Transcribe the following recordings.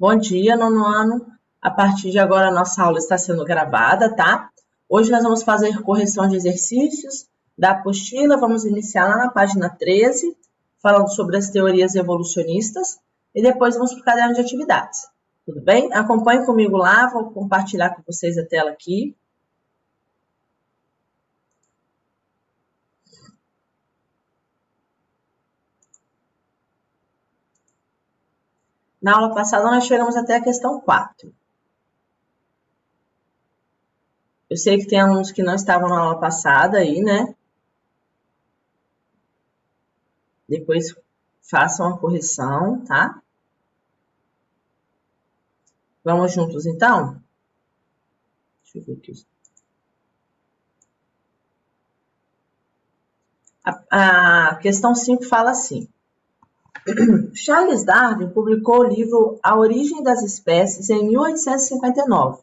Bom dia, nono ano. A partir de agora, a nossa aula está sendo gravada, tá? Hoje nós vamos fazer correção de exercícios da apostila. Vamos iniciar lá na página 13, falando sobre as teorias evolucionistas, e depois vamos para o caderno de atividades. Tudo bem? Acompanhe comigo lá, vou compartilhar com vocês a tela aqui. Na aula passada, nós chegamos até a questão 4. Eu sei que tem alunos que não estavam na aula passada aí, né? Depois façam a correção, tá? Vamos juntos, então? Deixa eu ver aqui. A questão 5 fala assim. Charles Darwin publicou o livro A Origem das Espécies em 1859.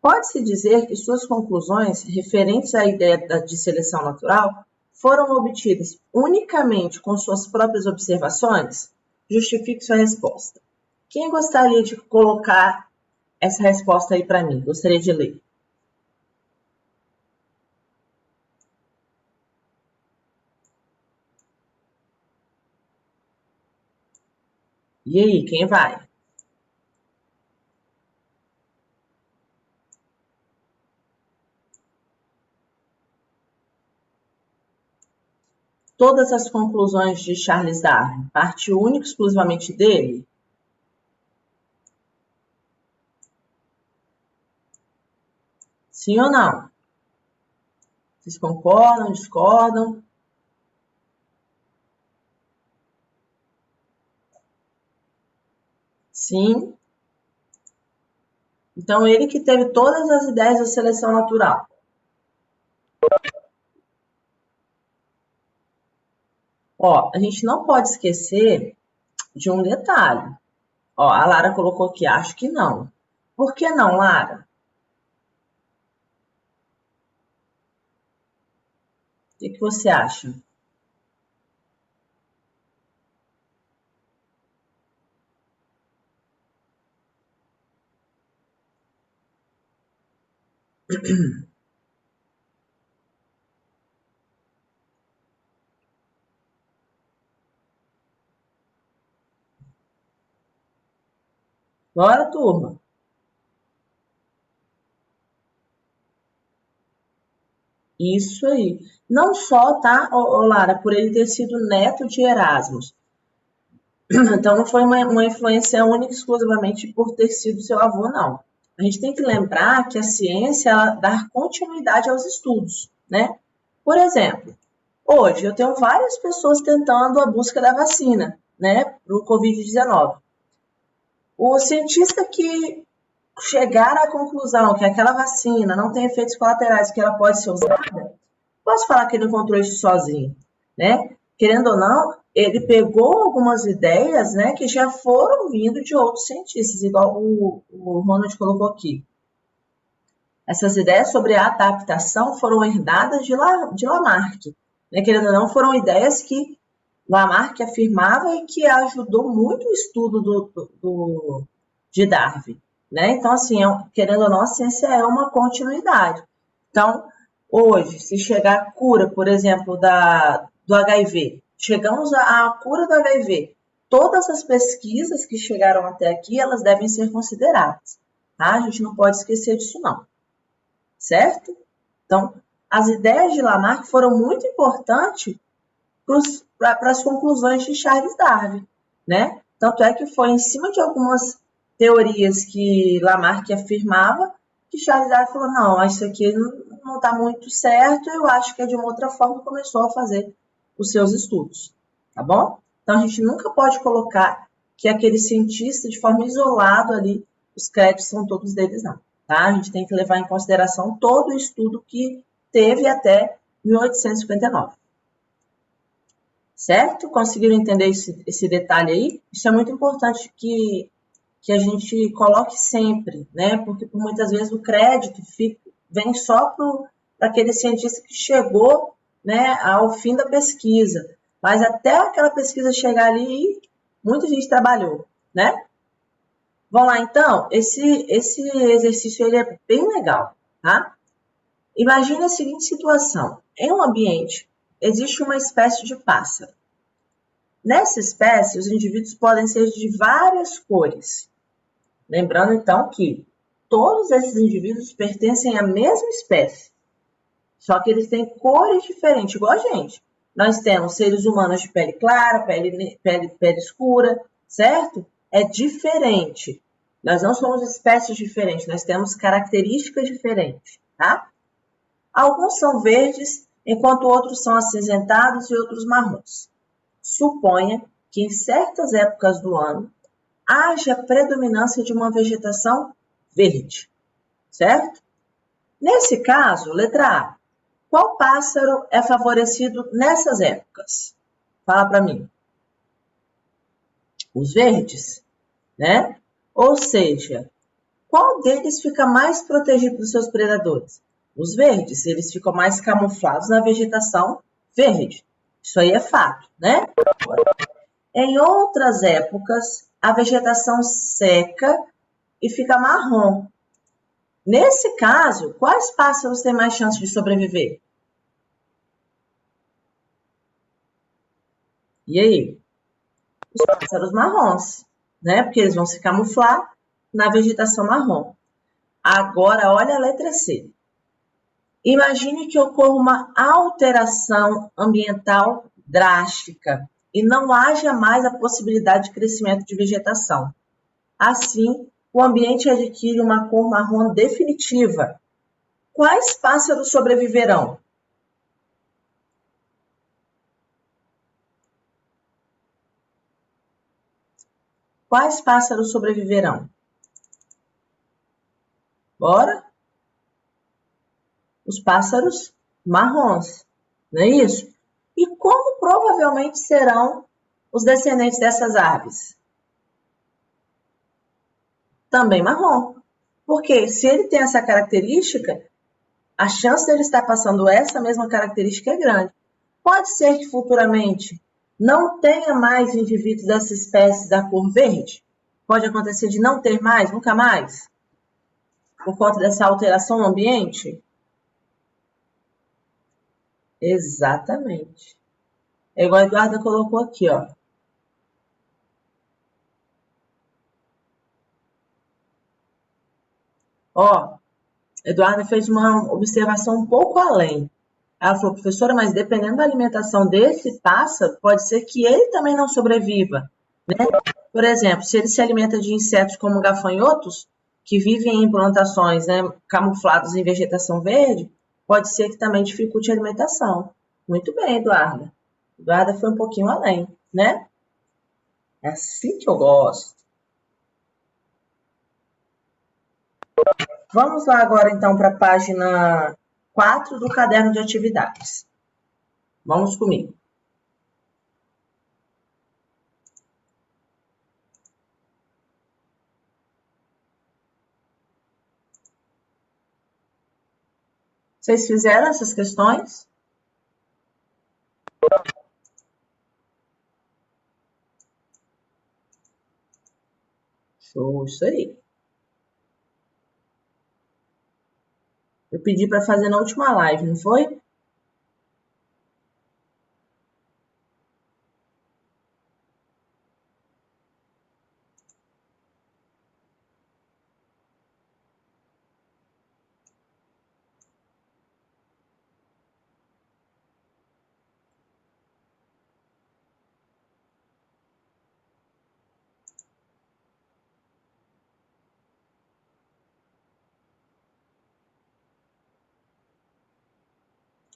Pode-se dizer que suas conclusões referentes à ideia de seleção natural foram obtidas unicamente com suas próprias observações? Justifique sua resposta. Quem gostaria de colocar essa resposta aí para mim? Gostaria de ler. E aí, quem vai? Todas as conclusões de Charles Darwin partiu única e exclusivamente dele? Sim ou não? Vocês concordam, discordam? Sim. Então, ele que teve todas as ideias da seleção natural. Ó, a gente não pode esquecer de um detalhe. Ó, a Lara colocou aqui, acho que não. Por que não, Lara? O que você acha? Bora, turma. Isso aí. Não só, tá, Lara, por ele ter sido neto de Erasmus. Então, não foi uma influência única exclusivamente por ter sido seu avô, não. A gente tem que lembrar que a ciência ela dá continuidade aos estudos, né? Por exemplo, hoje eu tenho várias pessoas tentando a busca da vacina, né, para o Covid-19. O cientista que chegar à conclusão que aquela vacina não tem efeitos colaterais, que ela pode ser usada, posso falar que ele encontrou isso sozinho, né? Querendo ou não, ele pegou algumas ideias, né, que já foram vindo de outros cientistas, igual o Ronald colocou aqui. Essas ideias sobre a adaptação foram herdadas de Lamarck, né? Querendo ou não, foram ideias que Lamarck afirmava e que ajudou muito o estudo de Darwin, né? Então, assim, querendo ou não, a ciência é uma continuidade. Então, hoje, se chegar a cura, por exemplo, do HIV, chegamos à cura do HIV, todas as pesquisas que chegaram até aqui, elas devem ser consideradas, tá? A gente não pode esquecer disso, não. Certo? Então, as ideias de Lamarck foram muito importantes para as conclusões de Charles Darwin, né? Tanto é que foi em cima de algumas teorias que Lamarck afirmava que Charles Darwin falou, não, isso aqui não está muito certo, eu acho que é de uma outra forma, e começou a fazer os seus estudos, tá bom? Então, a gente nunca pode colocar que aquele cientista, de forma isolada ali, os créditos são todos deles, não. Tá? A gente tem que levar em consideração todo o estudo que teve até 1859. Certo? Conseguiram entender esse detalhe aí? Isso é muito importante que a gente coloque sempre, né? Porque por muitas vezes o crédito vem só para aquele cientista que chegou, né, ao fim da pesquisa. Mas até aquela pesquisa chegar ali, muita gente trabalhou, né? Vamos lá, então. Esse exercício ele é bem legal, tá? Imagine a seguinte situação. Em um ambiente, existe uma espécie de pássaro. Nessa espécie, os indivíduos podem ser de várias cores. Lembrando, então, que todos esses indivíduos pertencem à mesma espécie. Só que eles têm cores diferentes, igual a gente. Nós temos seres humanos de pele clara, pele escura, certo? É diferente. Nós não somos espécies diferentes, nós temos características diferentes, tá? Alguns são verdes, enquanto outros são acinzentados e outros marrons. Suponha que em certas épocas do ano haja predominância de uma vegetação verde, certo? Nesse caso, letra A, qual pássaro é favorecido nessas épocas? Fala para mim. Os verdes, né? Ou seja, qual deles fica mais protegido dos seus predadores? Os verdes, eles ficam mais camuflados na vegetação verde. Isso aí é fato, né? Em outras épocas, a vegetação seca e fica marrom. Nesse caso, quais pássaros têm mais chance de sobreviver? E aí? Os pássaros marrons, né? Porque eles vão se camuflar na vegetação marrom. Agora, olha a letra C. Imagine que ocorra uma alteração ambiental drástica e não haja mais a possibilidade de crescimento de vegetação. Assim, o ambiente adquire uma cor marrom definitiva. Quais pássaros sobreviverão? Quais pássaros sobreviverão? Bora? Os pássaros marrons, não é isso? E como provavelmente serão os descendentes dessas aves? Também marrom. Porque se ele tem essa característica, a chance dele estar passando essa mesma característica é grande. Pode ser que futuramente não tenha mais indivíduos dessa espécie da cor verde? Pode acontecer de não ter mais, nunca mais? Por conta dessa alteração no ambiente? Exatamente. É igual a Eduarda colocou aqui, ó. Ó, Eduarda fez uma observação um pouco além. Ela falou, professora, mas dependendo da alimentação desse pássaro, pode ser que ele também não sobreviva, né? Por exemplo, se ele se alimenta de insetos como gafanhotos, que vivem em plantações, né, camuflados em vegetação verde, pode ser que também dificulte a alimentação. Muito bem, Eduarda. Eduarda foi um pouquinho além, né? É assim que eu gosto. Vamos lá agora, então, para a página 4 do caderno de atividades. Vamos comigo. Vocês fizeram essas questões? Show, isso aí. Eu pedi para fazer na última live, não foi?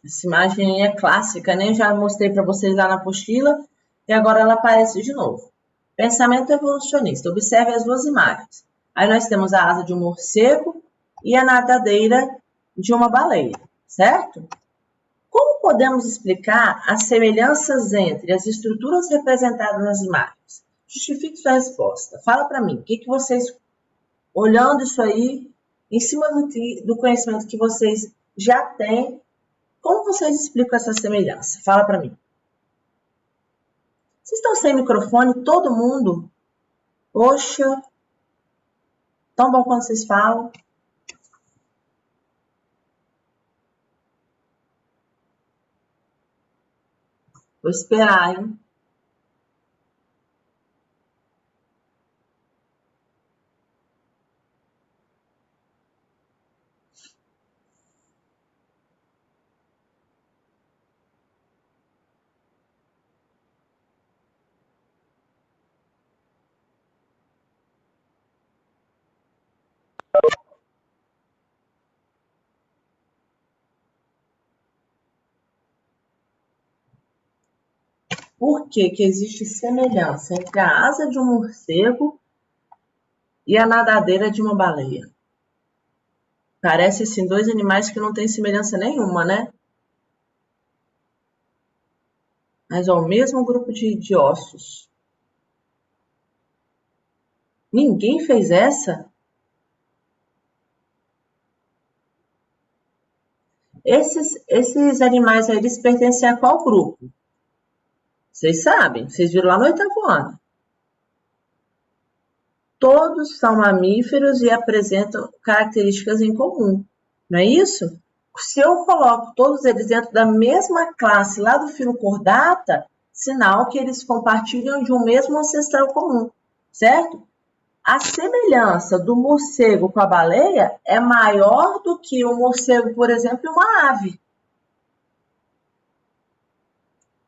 Essa imagem é clássica, né? Já mostrei para vocês lá na apostila e agora ela aparece de novo. Pensamento evolucionista. Observe as duas imagens. Aí nós temos a asa de um morcego e a nadadeira de uma baleia, certo? Como podemos explicar as semelhanças entre as estruturas representadas nas imagens? Justifique sua resposta. Fala para mim, o que vocês, olhando isso aí, em cima do conhecimento que vocês já têm, como vocês explicam essa semelhança? Fala para mim. Vocês estão sem microfone, todo mundo? Poxa. Tão bom quando vocês falam. Vou esperar, hein? Por que que existe semelhança entre a asa de um morcego e a nadadeira de uma baleia? Parece assim dois animais que não têm semelhança nenhuma, né? Mas é o mesmo grupo de ossos. Ninguém fez essa? Esses animais aí, eles pertencem a qual grupo? Vocês sabem, vocês viram lá no oitavo ano. Todos são mamíferos e apresentam características em comum, não é isso? Se eu coloco todos eles dentro da mesma classe lá do filo cordata, sinal que eles compartilham de um mesmo ancestral comum, certo? A semelhança do morcego com a baleia é maior do que o morcego, por exemplo, e uma ave.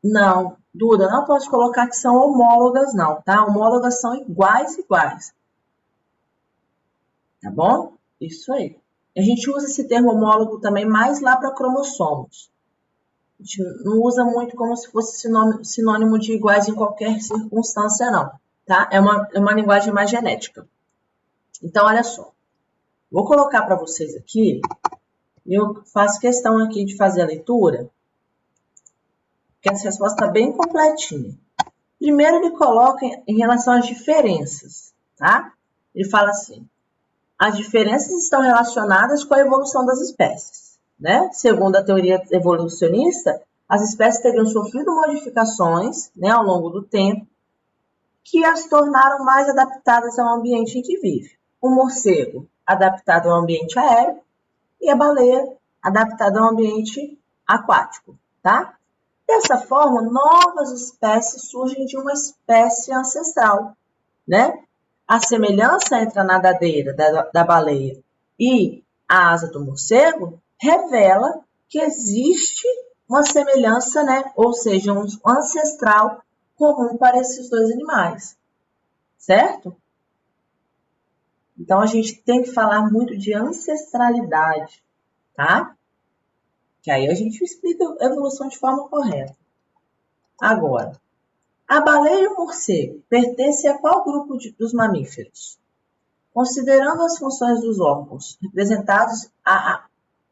Não, Duda, não posso colocar que são homólogas, não, tá? Homólogas são iguais, iguais. Tá bom? Isso aí. A gente usa esse termo homólogo também mais lá para cromossomos. A gente não usa muito como se fosse sinônimo de iguais em qualquer circunstância, não. Tá? É uma linguagem mais genética. Então, olha só. Vou colocar para vocês aqui, eu faço questão aqui de fazer a leitura, porque essa resposta está bem completinha. Primeiro, ele coloca em relação às diferenças, tá? Ele fala assim: as diferenças estão relacionadas com a evolução das espécies, né? Segundo a teoria evolucionista, as espécies teriam sofrido modificações, né, ao longo do tempo, que as tornaram mais adaptadas ao ambiente em que vive. O morcego, adaptado ao ambiente aéreo, e a baleia, adaptada ao ambiente aquático, tá? Dessa forma, novas espécies surgem de uma espécie ancestral, né? A semelhança entre a nadadeira da baleia e a asa do morcego revela que existe uma semelhança, né? Ou seja, um ancestral comum para esses dois animais, certo? Então, a gente tem que falar muito de ancestralidade, tá? Que aí a gente explica a evolução de forma correta. Agora, a baleia e o morcego pertencem a qual grupo dos mamíferos? Considerando as funções dos órgãos representados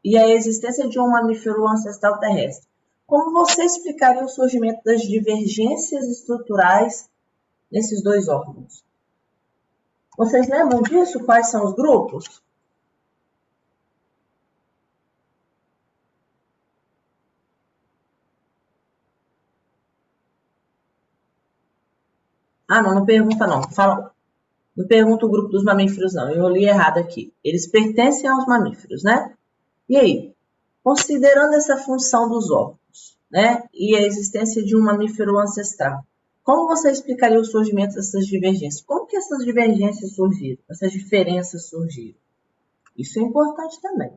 e a existência de um mamífero ancestral terrestre, como você explicaria o surgimento das divergências estruturais nesses dois órgãos? Vocês lembram disso? Quais são os grupos? Ah, não pergunta não. Fala, não pergunta o grupo dos mamíferos, não. Eu li errado aqui. Eles pertencem aos mamíferos, né? E aí? Considerando essa função dos órgãos, né? E a existência de um mamífero ancestral, como você explicaria o surgimento dessas divergências? Como que essas divergências surgiram? Essas diferenças surgiram? Isso é importante também,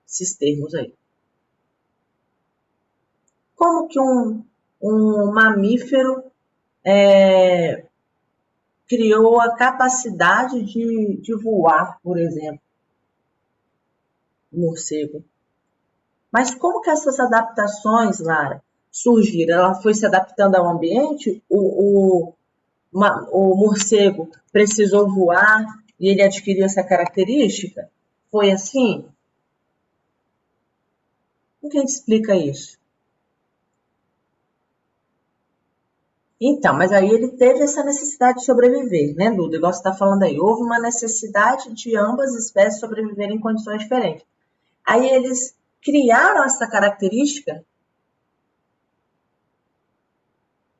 esses termos aí. Como que um mamífero criou a capacidade de voar, por exemplo, o morcego? Mas como que essas adaptações, Lara, surgiram? Ela foi se adaptando ao ambiente? O morcego precisou voar e ele adquiriu essa característica? Foi assim? Como que a gente explica isso? Então, mas aí ele teve essa necessidade de sobreviver, né, Duda? Igual você está falando aí. Houve uma necessidade de ambas as espécies sobreviverem em condições diferentes. Aí eles criaram essa característica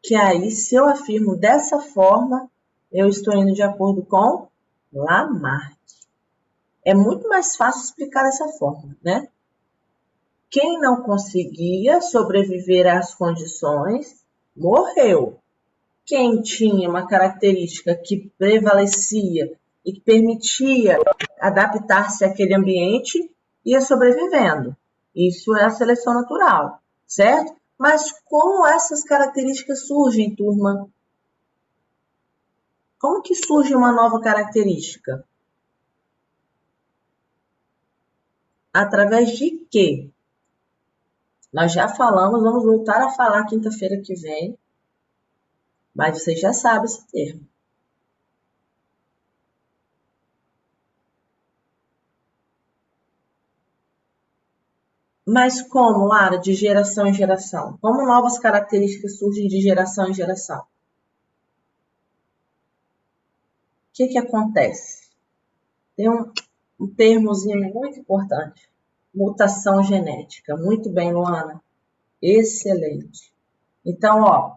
que aí, se eu afirmo dessa forma, eu estou indo de acordo com Lamarck. É muito mais fácil explicar dessa forma, né? Quem não conseguia sobreviver às condições, morreu. Quem tinha uma característica que prevalecia e que permitia adaptar-se àquele ambiente, ia sobrevivendo. Isso é a seleção natural, certo? Mas como essas características surgem, turma? Como que surge uma nova característica? Através de quê? Nós já falamos, vamos voltar a falar quinta-feira que vem, mas você já sabe esse termo. Mas como, Lara, de geração em geração? Como novas características surgem de geração em geração? O que acontece? Tem um termozinho muito importante. Mutação genética. Muito bem, Luana. Excelente. Então, ó,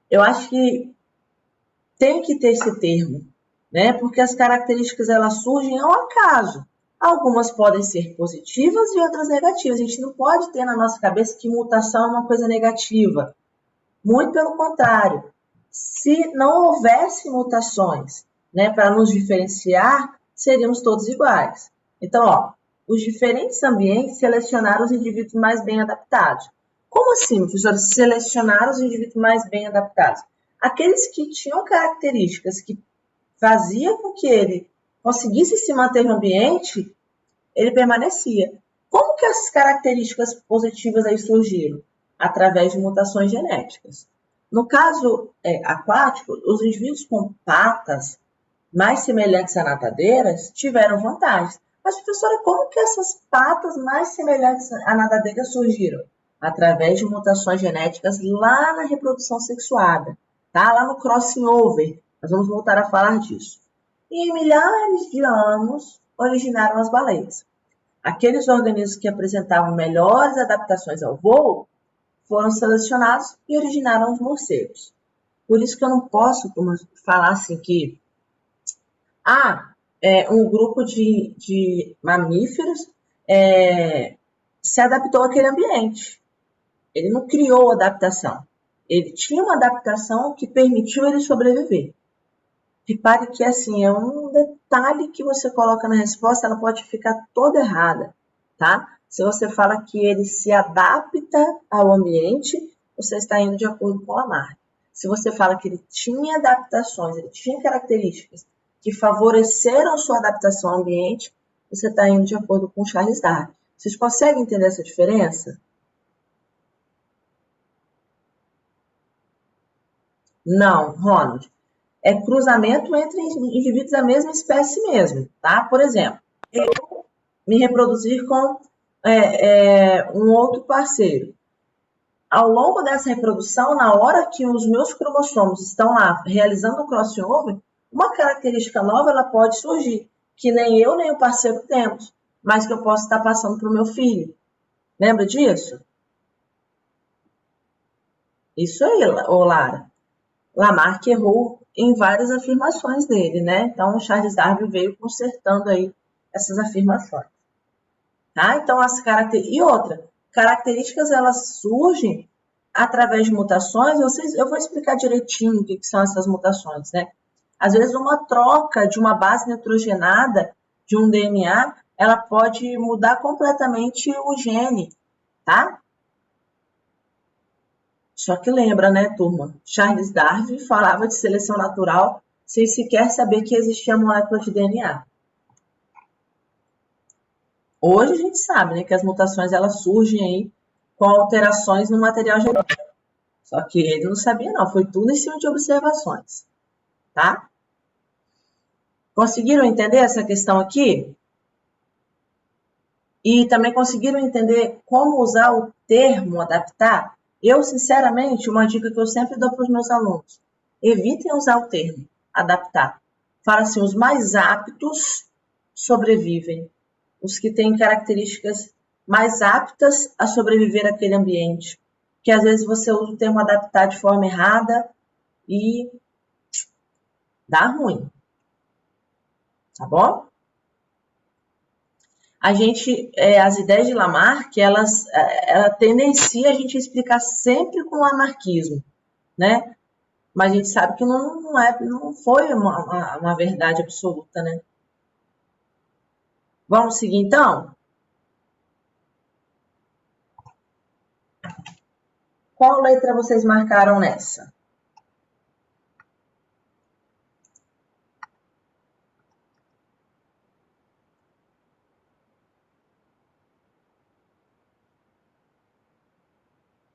eu acho que tem que ter esse termo, né? Porque as características elas surgem ao acaso. Algumas podem ser positivas e outras negativas. A gente não pode ter na nossa cabeça que mutação é uma coisa negativa. Muito pelo contrário. Se não houvesse mutações, né, para nos diferenciar, seríamos todos iguais. Então, ó, os diferentes ambientes selecionaram os indivíduos mais bem adaptados. Como assim, professora, selecionar os indivíduos mais bem adaptados? Aqueles que tinham características que faziam com que ele conseguisse se manter no ambiente, ele permanecia. Como que essas características positivas aí surgiram? Através de mutações genéticas. No caso aquático, os indivíduos com patas mais semelhantes a nadadeiras tiveram vantagens. Mas, professora, como que essas patas mais semelhantes a nadadeiras surgiram? Através de mutações genéticas lá na reprodução sexuada, tá? Lá no crossing over. Nós vamos voltar a falar disso. E em milhares de anos originaram as baleias. Aqueles organismos que apresentavam melhores adaptações ao voo foram selecionados e originaram os morcegos. Por isso que eu não posso falar assim que um grupo de mamíferos se adaptou àquele ambiente. Ele não criou adaptação. Ele tinha uma adaptação que permitiu ele sobreviver. Repare que assim, é um detalhe que você coloca na resposta, ela pode ficar toda errada, tá? Se você fala que ele se adapta ao ambiente, você está indo de acordo com a marca. Se você fala que ele tinha adaptações, ele tinha características que favoreceram sua adaptação ao ambiente, você está indo de acordo com Charles Darwin. Vocês conseguem entender essa diferença? Não, Ronald. É cruzamento entre indivíduos da mesma espécie mesmo, tá? Por exemplo, eu me reproduzir com um outro parceiro. Ao longo dessa reprodução, na hora que os meus cromossomos estão lá realizando o crossover, uma característica nova ela pode surgir, que nem eu nem o parceiro temos, mas que eu posso estar passando para o meu filho. Lembra disso? Isso aí, Lara. Lamarck errou em várias afirmações dele, né? Então, o Charles Darwin veio consertando aí essas afirmações. Tá? Então, as características... E outra, características elas surgem através de mutações. Eu vou explicar direitinho o que são essas mutações, né? Às vezes, uma troca de uma base nitrogenada de um DNA, ela pode mudar completamente o gene, tá? Só que lembra, né, turma? Charles Darwin falava de seleção natural sem sequer saber que existia molécula de DNA. Hoje a gente sabe, né, que as mutações elas surgem aí com alterações no material genético. Só que ele não sabia não, foi tudo em cima de observações, tá? Conseguiram entender essa questão aqui? E também conseguiram entender como usar o termo adaptar? Eu, sinceramente, uma dica que eu sempre dou para os meus alunos, evitem usar o termo adaptar. Fala assim, os mais aptos sobrevivem. Os que têm características mais aptas a sobreviver àquele ambiente. Que às vezes você usa o termo adaptar de forma errada e dá ruim. Tá bom? as ideias de Lamarck, ela tendencia a gente a explicar sempre com o lamarckismo, né? Mas a gente sabe que não foi uma verdade absoluta, né? Vamos seguir então? Qual letra vocês marcaram nessa?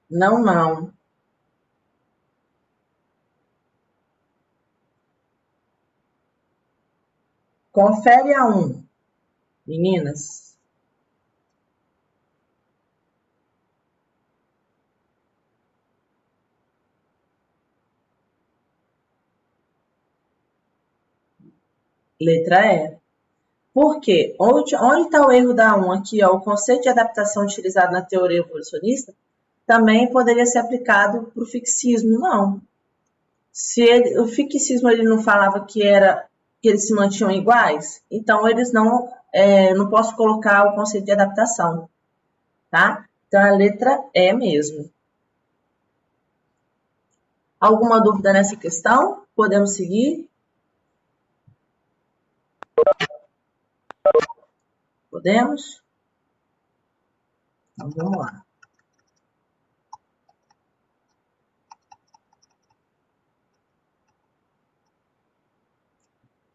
Não, não. Confere a 1, meninas. Letra E. Por quê? Onde está o erro da 1 aqui? Ó, o conceito de adaptação utilizado na teoria evolucionista também poderia ser aplicado para o fixismo. Não. O fixismo ele não falava que eles se mantinham iguais, então eles não posso colocar o conceito de adaptação, tá? Então a letra E mesmo. Alguma dúvida nessa questão? Podemos seguir? Podemos? Então vamos lá.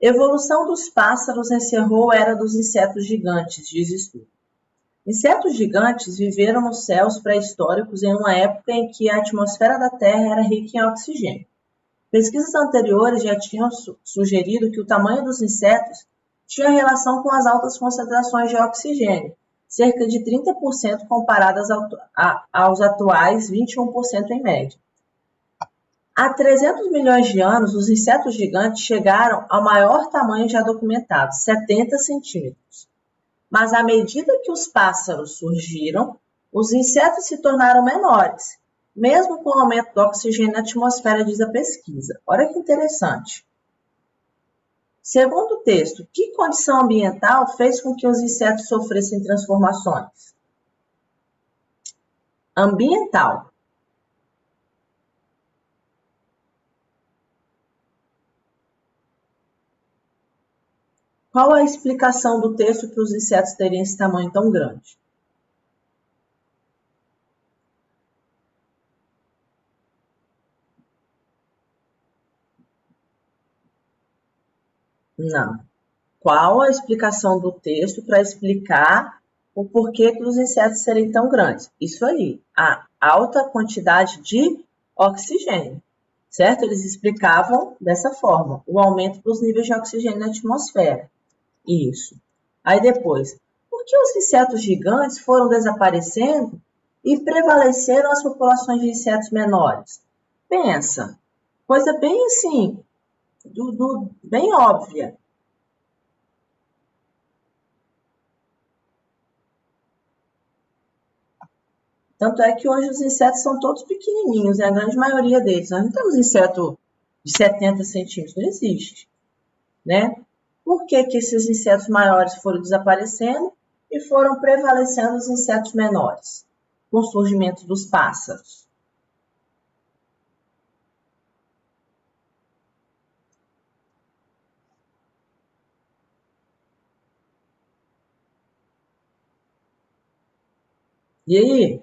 Evolução dos pássaros encerrou a era dos insetos gigantes, diz estudo. Insetos gigantes viveram nos céus pré-históricos em uma época em que a atmosfera da Terra era rica em oxigênio. Pesquisas anteriores já tinham sugerido que o tamanho dos insetos tinha relação com as altas concentrações de oxigênio, cerca de 30% comparadas aos atuais 21% em média. Há 300 milhões de anos, os insetos gigantes chegaram ao maior tamanho já documentado, 70 centímetros. Mas à medida que os pássaros surgiram, os insetos se tornaram menores, mesmo com o aumento do oxigênio na atmosfera, diz a pesquisa. Olha que interessante. Segundo o texto, que condição ambiental fez com que os insetos sofressem transformações? Ambiental. Qual a explicação do texto para os insetos terem esse tamanho tão grande? Não. Qual a explicação do texto para explicar o porquê dos insetos serem tão grandes? Isso aí, a alta quantidade de oxigênio, certo? Eles explicavam dessa forma, o aumento dos níveis de oxigênio na atmosfera. Isso. Aí depois, por que os insetos gigantes foram desaparecendo e prevaleceram as populações de insetos menores? Pensa, coisa bem assim, bem óbvia. Tanto é que hoje os insetos são todos pequenininhos, né? A grande maioria deles. Nós não temos inseto de 70 centímetros, não existe, né? Por que esses insetos maiores foram desaparecendo e foram prevalecendo os insetos menores, com o surgimento dos pássaros? E aí?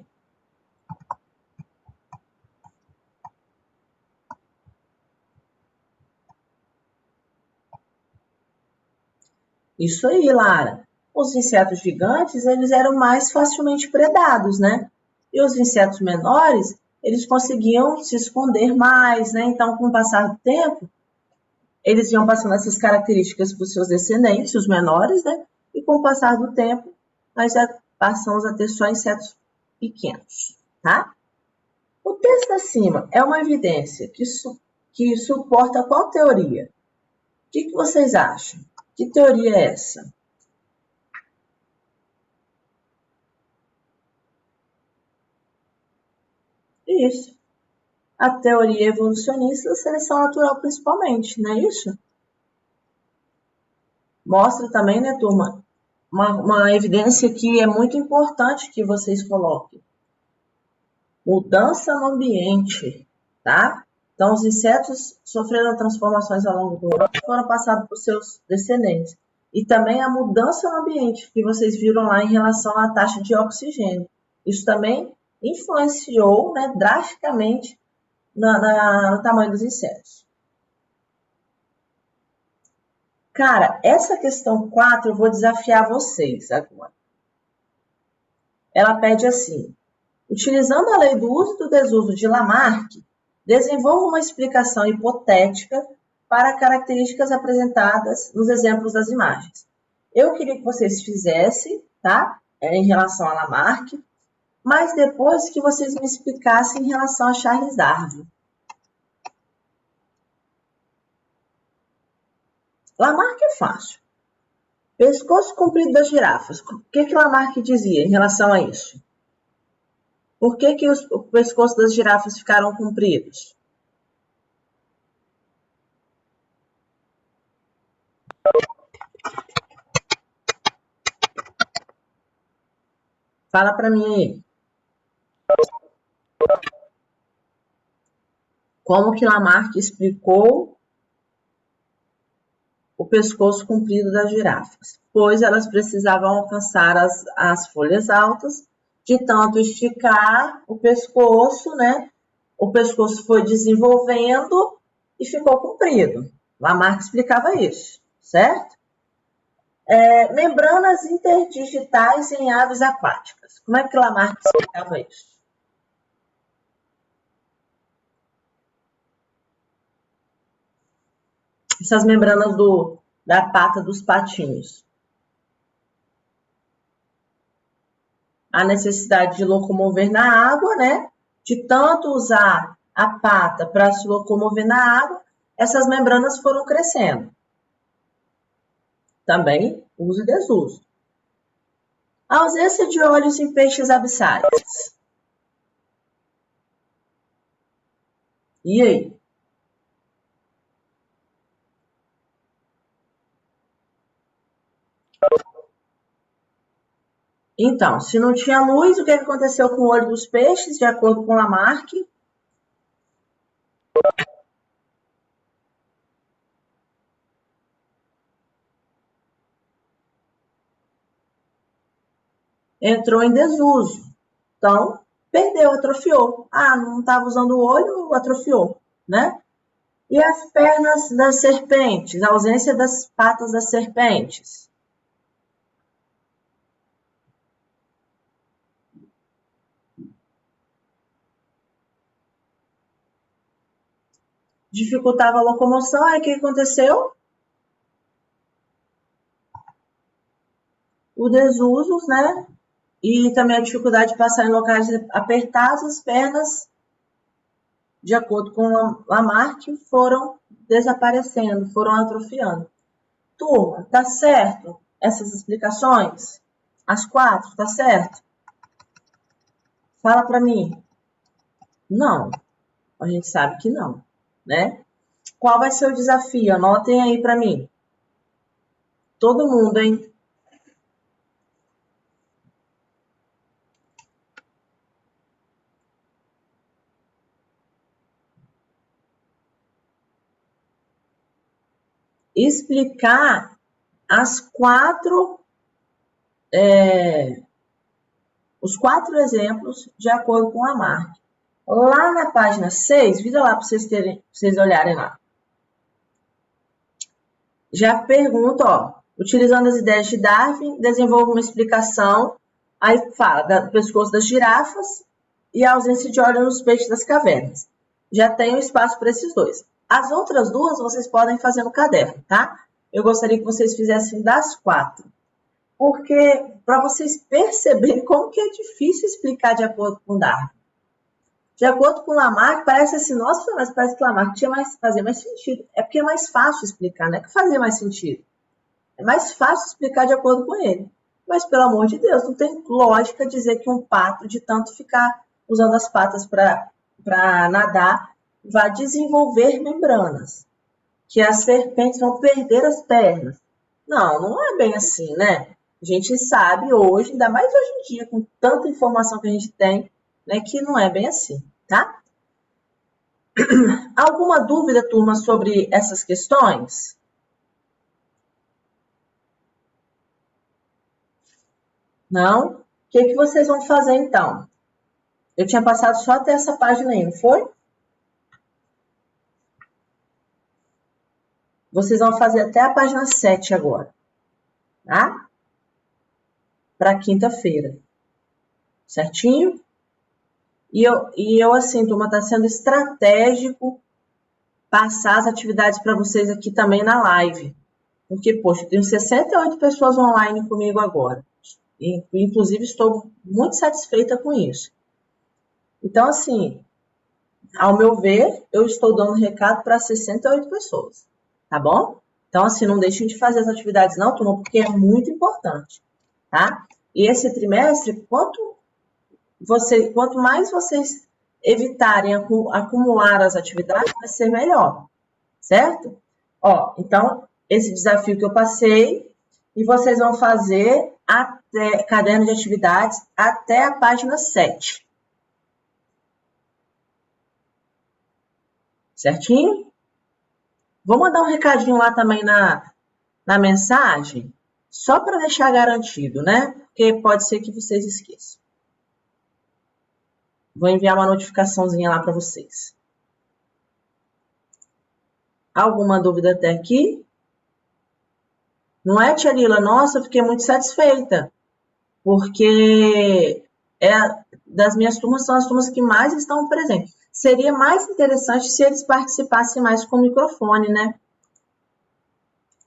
Isso aí, Lara. Os insetos gigantes, eles eram mais facilmente predados, né? E os insetos menores, eles conseguiam se esconder mais, né? Então, com o passar do tempo, eles iam passando essas características para os seus descendentes, os menores, né? E com o passar do tempo, nós já passamos a ter só insetos pequenos, tá? O texto acima é uma evidência que suporta qual teoria? O que vocês acham? Que teoria é essa? Isso. A teoria evolucionista da seleção natural, principalmente, não é isso? Mostra também, né, turma, uma evidência que é muito importante que vocês coloquem. Mudança no ambiente, tá? Então, os insetos sofreram transformações ao longo do ano e foram passados para os seus descendentes. E também a mudança no ambiente, que vocês viram lá em relação à taxa de oxigênio. Isso também influenciou, né, drasticamente no tamanho dos insetos. Cara, essa questão 4 eu vou desafiar vocês agora. Ela pede assim: utilizando a lei do uso e do desuso de Lamarck, desenvolva uma explicação hipotética para características apresentadas nos exemplos das imagens. Eu queria que vocês fizessem, tá? Em relação a Lamarck, mas depois que vocês me explicassem em relação a Charles Darwin. Lamarck é fácil. Pescoço comprido das girafas. O que Lamarck dizia em relação a isso? Por que o pescoço das girafas ficaram compridos? Fala para mim aí. Como que Lamarck explicou o pescoço comprido das girafas? Pois elas precisavam alcançar as folhas altas, de tanto esticar o pescoço, né? O pescoço foi desenvolvendo e ficou comprido. Lamarck explicava isso, certo? Membranas interdigitais em aves aquáticas. Como é que Lamarck explicava isso? Essas membranas da pata dos patinhos. A necessidade de locomover na água, né? De tanto usar a pata para se locomover na água, essas membranas foram crescendo. Também uso e desuso. A ausência de olhos em peixes abissais. E aí? Então, se não tinha luz, o que aconteceu com o olho dos peixes, de acordo com Lamarck? Entrou em desuso. Então, perdeu, atrofiou. Ah, não estava usando o olho, atrofiou, né? E as pernas das serpentes, a ausência das patas das serpentes. Dificultava a locomoção, aí o que aconteceu? O desuso, né? E também a dificuldade de passar em locais apertados, as pernas, de acordo com Lamarck, foram desaparecendo, foram atrofiando. Turma, tá certo essas explicações? As 4, tá certo? Fala para mim. Não, a gente sabe que não, né? Qual vai ser o desafio? Anotem aí para mim. Todo mundo, hein? Explicar os 4 exemplos de acordo com Lamarck. Lá na página 6, vira lá para vocês olharem lá. Já pergunta, ó, utilizando as ideias de Darwin, desenvolva uma explicação, aí fala do pescoço das girafas e a ausência de óleo nos peixes das cavernas. Já tem um espaço para esses dois. As outras duas vocês podem fazer no caderno, tá? Eu gostaria que vocês fizessem das 4. Porque, para vocês perceberem como que é difícil explicar de acordo com Darwin. De acordo com Lamarck, parece assim, nossa, mas parece que Lamarck fazia mais sentido. É porque é mais fácil explicar, não é que fazia mais sentido. É mais fácil explicar de acordo com ele. Mas, pelo amor de Deus, não tem lógica dizer que um pato, de tanto ficar usando as patas para nadar, vai desenvolver membranas. Que as serpentes vão perder as pernas. Não, não é bem assim, né? A gente sabe hoje, ainda mais hoje em dia, com tanta informação que a gente tem, né, que não é bem assim, tá? Alguma dúvida, turma, sobre essas questões? Não? O que vocês vão fazer então? Eu tinha passado só até essa página aí, não foi? Vocês vão fazer até a página 7 agora, tá? Para quinta-feira, certinho? E eu assim, turma, tá sendo estratégico passar as atividades para vocês aqui também na live. Porque, poxa, eu tenho 68 pessoas online comigo agora. E, inclusive, estou muito satisfeita com isso. Então, assim, ao meu ver, eu estou dando recado para 68 pessoas, tá bom? Então, assim, não deixem de fazer as atividades não, turma, porque é muito importante, tá? E esse trimestre, quanto mais vocês evitarem acumular as atividades, vai ser melhor, certo? Ó, então, esse desafio que eu passei, e vocês vão fazer até caderno de atividades até a página 7. Certinho? Vou mandar um recadinho lá também na mensagem, só para deixar garantido, né? Porque pode ser que vocês esqueçam. Vou enviar uma notificaçãozinha lá para vocês. Alguma dúvida até aqui? Não é, Tia Lila? Nossa, eu fiquei muito satisfeita, porque das minhas turmas são as turmas que mais estão presentes. Seria mais interessante se eles participassem mais com o microfone, né?